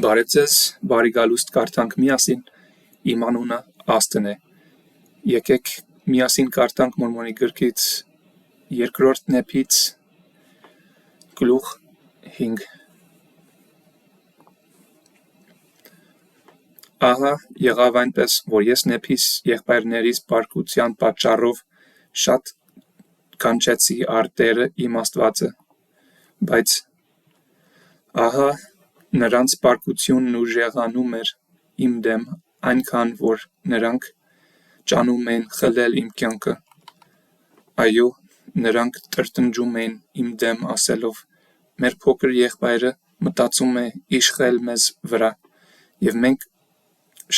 Բարև ձեզ, բարի գալուստ կարդանք միասին, իմ անունը Աստն է, եկեք միասին կարդանք Մորմոնի գրքից երկրորդ նեփից գլուխ 5 Ահա եղավ այնպես, որ ես նեփիս եղբայրներիս պարկության պատճառով շատ կանչեցի առ Տերը իմ Աստվածը, բայց ահա նրանց պարկությունն ուժեղանում էր իմ դեմ այնքան, որ նրանք ճանում էին խլել իմ կյանքը, այո, նրանք տրտնջում էին իմ դեմ ասելով. մեր փոքր եղբայրը մտածում է իշխել մեզ վրա, և մենք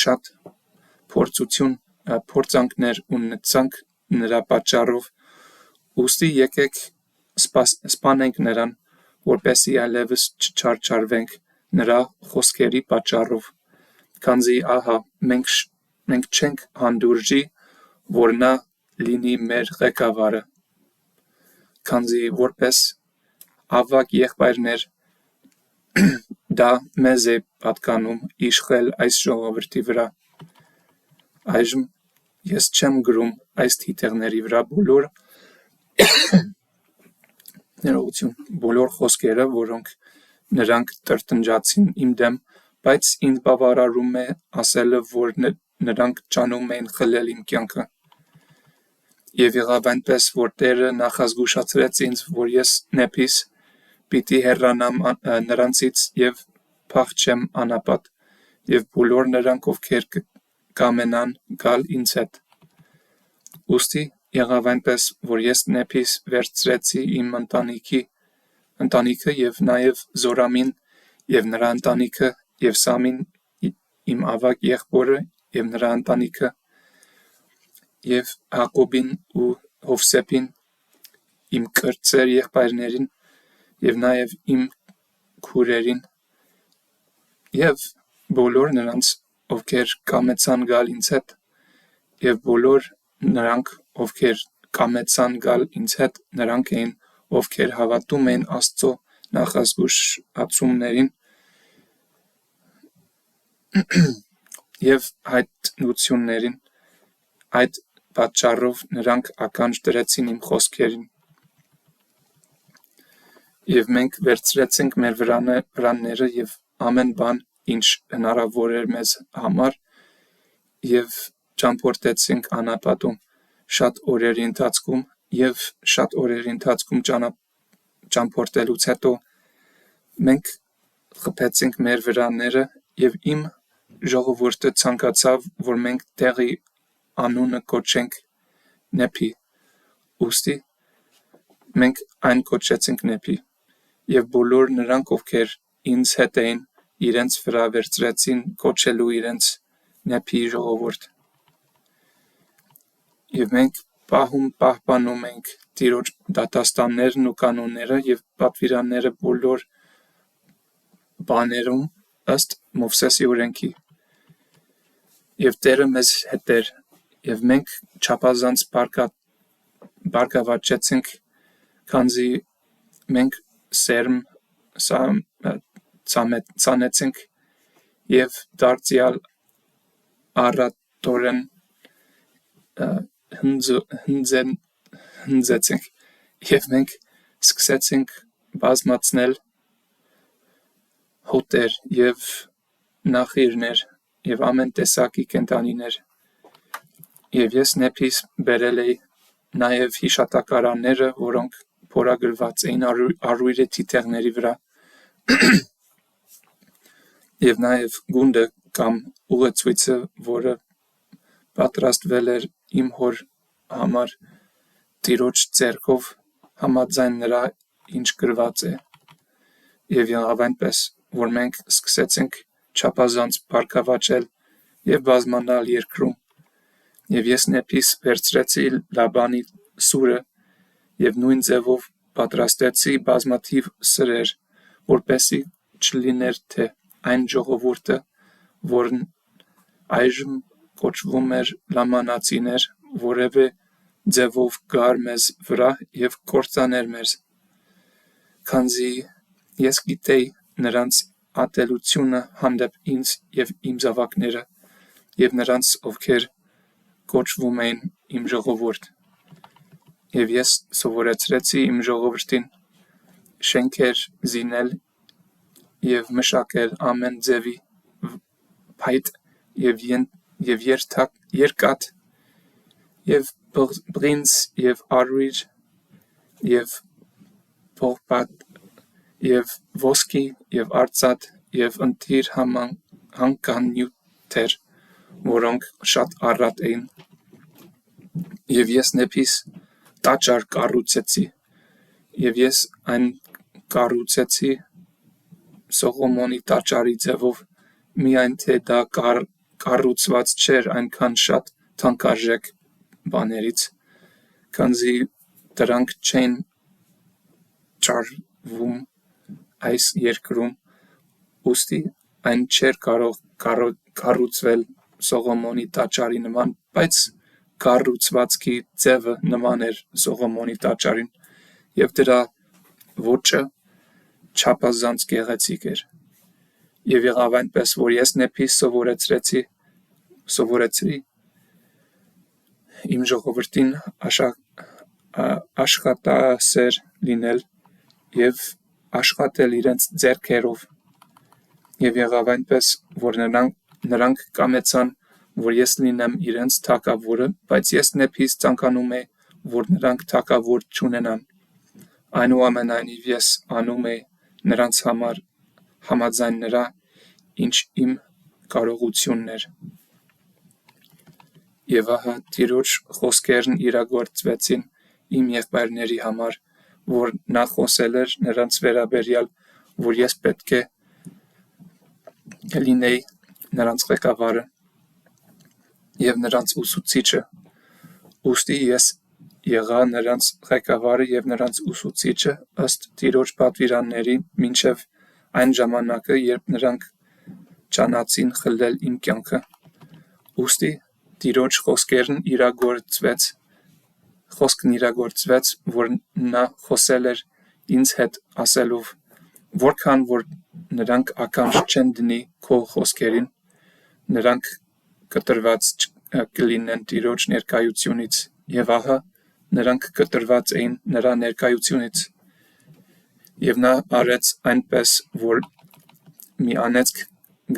շատ փորձանքներ ունեցանք նրա պատճառով, ուստի եկեք սպանենք նրան, որպեսզի այլևս չչարչարվենք նրա խոսքերի պատճառով, քանզի ահա մենք չենք հանդուրժի, որ նա լինի մեր ղեկավարը, քանզի որպես ավագ եղբայրներ դա մեզ է պատկանում իշխել այս ժողովրդի վրա, այժմ ես չեմ գրում այս թիթեղների վրա բոլոր խոսքերը, որոնք նրանք տրտնջացին իմ դեմ, բայց ինձ բավարարում է ասելը, որ նրանք ճանում էին խլել իմ կյանքը, և եղավ այնպես, որ Տերը նախազգուշացրեց ինձ, որ ես նեփիս պիտի հեռանամ նրանցից և փախչեմ անապատ, և բոլոր նրանք, ովքեր կամենան գալ ինձ հետ, ուստի եղավ այնպես, որ ես նեփիս վերցրեցի իմ ընտանիքը և նաև Զորամին և նրա ընտանիքը և Սամին իմ ավագ եղբորը և նրա ընտանիքը և Հակոբին ու Հովսեփին իմ կրտսեր եղբայրներին և նաև իմ քույրերին և բոլոր նրանց, ովքեր կամեցան գալ ինձ հետ, և բոլոր նրանք, ովքեր կամեցան գալ ինձ հետ, նրանք էին, ովքեր հավատում էին Աստծո նախազգուշացումներին և հայտնություններին, այդ պատճառով նրանք ականջ դրեցին իմ խոսքերին, և մենք վերցրեցինք մեր վրանները և ամեն բան, ինչ հնարավոր էր մեզ համար, և ճամփորդեցինք անապատում շատ օրերի ընթացքում, և շատ օրերի ընթացքում ճամփորդելուց հետո մենք խփեցինք մեր վրաները, և իմ ժողովուրդը ցանկացավ, որ մենք տեղի անունը կոչենք Նեփի, ուստի մենք այն կոչեցինք Նեփի, և բոլոր նրանք, ովքեր ինձ հետ էին, իրենց վրա վերցրեցին կոչելու իրենց Նեփի ժողովուրդ, և մենք պահպանում ենք Տիրոջ դատաստաններն ու կանոնները և պատվիրանները բոլոր բաներում ըստ Մովսեսի օրենքի, և Տերը մեզ հետ էր, և մենք չափազանց բարգավաճեցինք, քանզի մենք սերմ ծանեցինք և դարձյալ առատորեն հնձեցինք, և մենք սկսեցինք բազմացնել հոտեր և նախիրներ և ամեն տեսակի կենդանիներ, և ես նեփիս բերել էի նաև հիշատակարանները, որոնք փորագրված էին առույրի թիթեղների վրա, և նաև գունդը կամ ուղեցույցը, որը պատրաստվել էր իմ հոր համար Տիրոջ ձեռքով համաձայն նրա, ինչ գրված է, և եղավ այնպես, որ մենք սկսեցինք չափազանց բարգավաճել և բազմանալ երկրում, և ես նեփիս վերցրեցի Լաբանի սուրը և նույն ձևով պատրաստեցի բազմաթիվ սրեր, որպեսզի չլիներ, թե այն ժողովուրդը, որն այժմ կոչվում էր լամանացիներ, որևէ ձևով գար մեզ վրա և կործաներ մեզ, քանզի ես գիտեի նրանց ատելությունը հանդեպ ինձ և իմ զավակները և նրանց, ովքեր կոչվում էին իմ ժողովուրդ։ Եվ ես սովորեցրեցի իմ ժողովրդին շենքեր զինել և մշակել ամեն ձևի փայտ և երկաթ և բրինձ և արույր և պողպատ և ոսկի և արծաթ և ընտիր հանքանյութեր, որոնք շատ առատ էին։ Եվ ես նեփիս տաճար կառուցեցի, և ես այն կառուցեցի Սողոմոնի տաճարի ձևով, միայն թե դա կառուցված չէր այնքան շատ թանկարժեք բաներից, քանզի դրանք չէին ճարվում այս երկրում, ուստի այն չէր կարող կառուցվել Սողոմոնի տաճարի նման, բայց կառուցվածքի ձևը նման էր Սողոմոնի տաճարին, և դրա ոճը չափազանց գեղեցիկ էր։ Եվ եղավ այնպես, որ ես նեփիս սովորեցրի իմ ժողովրդին աշխատասեր լինել և աշխատել իրենց ձեռքերով։ Եվ եղավ այնպես, որ նրանք կամեցան, որ ես լինեմ իրենց թագավորը, բայց ես նեփիս ցանկանում էի, որ նրանք թագավոր չունենան։ Այնուամենայնիվ ես անում էի նրանց համար համաձայն նրա, ինչ իմ կարողությունն էր։ Եվ ահա Տիրոջ խոսքերն իրագործվեցին իմ եղբայրների համար, որ նա խոսել էր նրանց վերաբերյալ, որ ես պետք է լինեի նրանց ղեկավարը և նրանց ուսուցիչը։ Ուստի ես եղա նրանց ղեկավարը և նրանց ուսուցիչը ըստ Տիրոջ պատվիրանների մինչև այն ժամանակը, երբ նրանք ճանացին խլել իմ կյանքը։ Ուստի Տիրոջ խոսքն իրագործվեց, որ նա խոսել էր ինձ հետ ասելով. «Որքան որ նրանք ականջ չեն դնի քո խոսքերին, նրանք կտրված կլինեն Տիրոջ ներկայությունից»։ Եվ ահա նրանք կտրված էին նրա ներկայությունից։ Եվ նա արեց այնպես, որ մի անեծք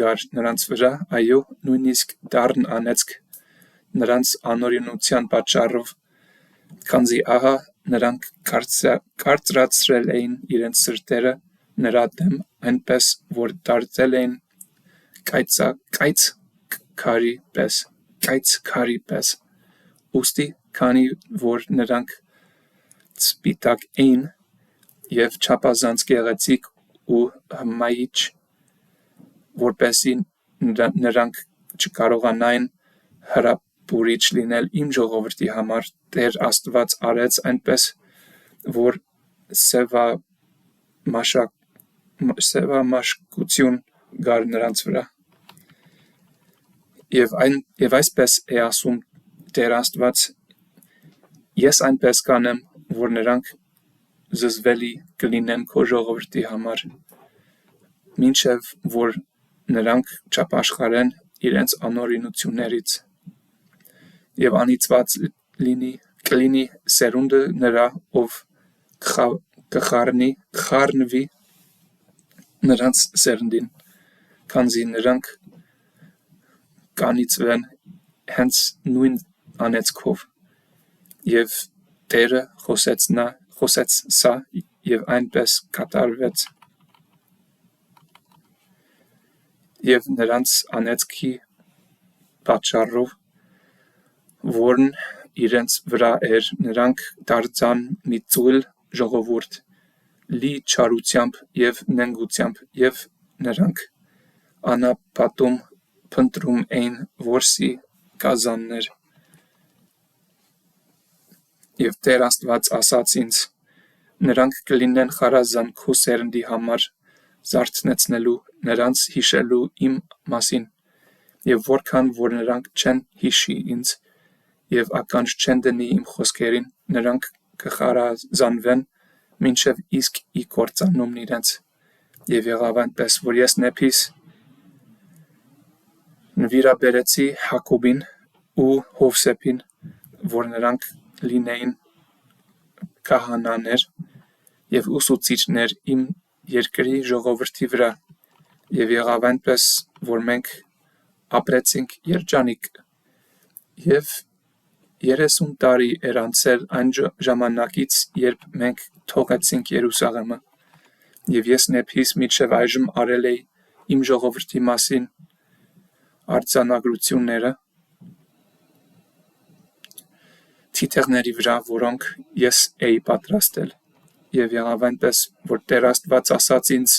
գար նրանց վրա, այո, նույնիսկ դառն անեծք նրանց անօրենության պատճառով, քանզի ահա նրանք կարծրացրել էին իրենց սրտերը նրա դեմ այնպես, որ դարձել էին կայծ քարի պես։ Ուստի քանի որ նրանք սպիտակ էին և չափազանց գեղեցիկ ու հմայիչ, որպեսզի նրանք չկարողանային հրապուրիչ լինել իմ ժողովրդի համար, Տեր Աստված արեց այնպես, որ սևամաշկություն գար նրանց վրա։ Եվ այսպես է ասում Տեր Աստված. «Ես այնպես կանեմ, որ նրանք զզվելի կլինեն քո ժողովրդի համար, մինչև որ նրանք չապաշխարեն իրենց անօրենություններից։ Եվ անիծված կլինի սերունդը նրա, ով կխառնվի նրանց սերնդին, քանզի նրանք կանիծվեն հենց նույն անեծքով»։ Եվ Տերը խոսեց սա, և այնպես կատարվեց։ Եվ նրանց անեծքի պատճառով, որն իրենց վրա էր, նրանք դարձան մի ծույլ ժողովուրդ, լի չարությամբ և նենգությամբ, և նրանք անապատում փնտրում էին որսի գազաններ։ Եվ Տեր Աստված ասաց ինձ. «Նրանք կլինեն խարազան քո սերնդի համար, զարթնեցնելու նրանց հիշելու իմ մասին։ Եվ որքան որ նրանք չեն հիշի ինձ և ականջ չեն դնի իմ խոսքերին, նրանք կխարազանվեն մինչև իսկ ի կործանումն իրենց։ եւ եղավ այնպես, որ ես նեփիս նվիրաբերեցի Հակոբին ու Հովսեփին, որ նրանք լինեին քահանաներ եւ ուսուցիչներ իմ երկրի ժողովրդի վրա, եւ եղավ այնպես, որ մենք ապրեցինք երջանիկ, եւ 30 տարի էր անցել այն ժամանակից, երբ մենք թողեցինք Երուսաղեմը, եւ ես նեփիս մինչև այժմ արել էի իմ ժողովրդի մասին արձանագրությունները թիթեղների վրա, որոնք ես էի պատրաստել, եւ եղավ այնպես, որ Տեր Աստված ասաց ինձ.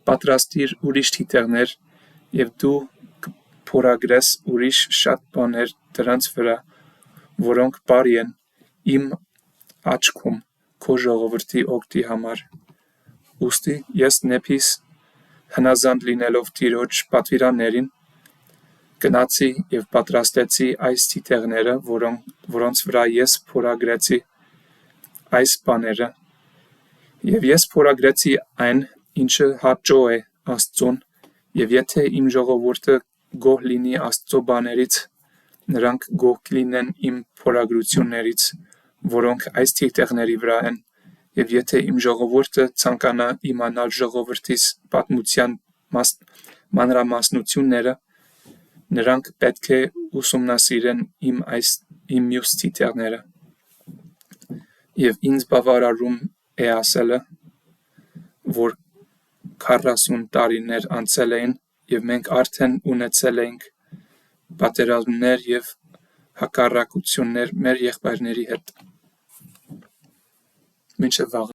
պատրաստիր ուրիշ թիթեղներ, եւ դու կփորագրես ուրիշ շատ բաներ դրանց վրա, որոնք բարի են իմ աչքում քո ժողովրդի օգտի համար։ Ուստի ես նեփիս հնազանդ լինելով Տիրոջ պատվիրաններին, գնացի եւ պատրաստեցի այս թիթեղները, որոնց վրա ես փորագրեցի այս բաները, եւ ես փորագրեցի այն, ինչը հաճո է Աստծուն, եւ եթե իմ ժողովուրդը գոհ լինի Աստծո բաներից, նրանք գոհ կլինեն իմ փորագրություններից, որոնք այս թիթեղների վրա են, եւ եթե իմ ժողովուրդը ցանկանա իմանալ ժողովրդիս պատմության մանրամասնությունները, նրանք պետք է ուսումնասիրեն իմ մյուս թիթեղները։ Եվ ինձ բավարարում է ասելը, որ 40 տարիներ անցել էին, եւ մենք արդեն ունեցել էինք պատերազմներ եւ հակառակություններ մեր եղբայրների հետ։ Մինչև վաղ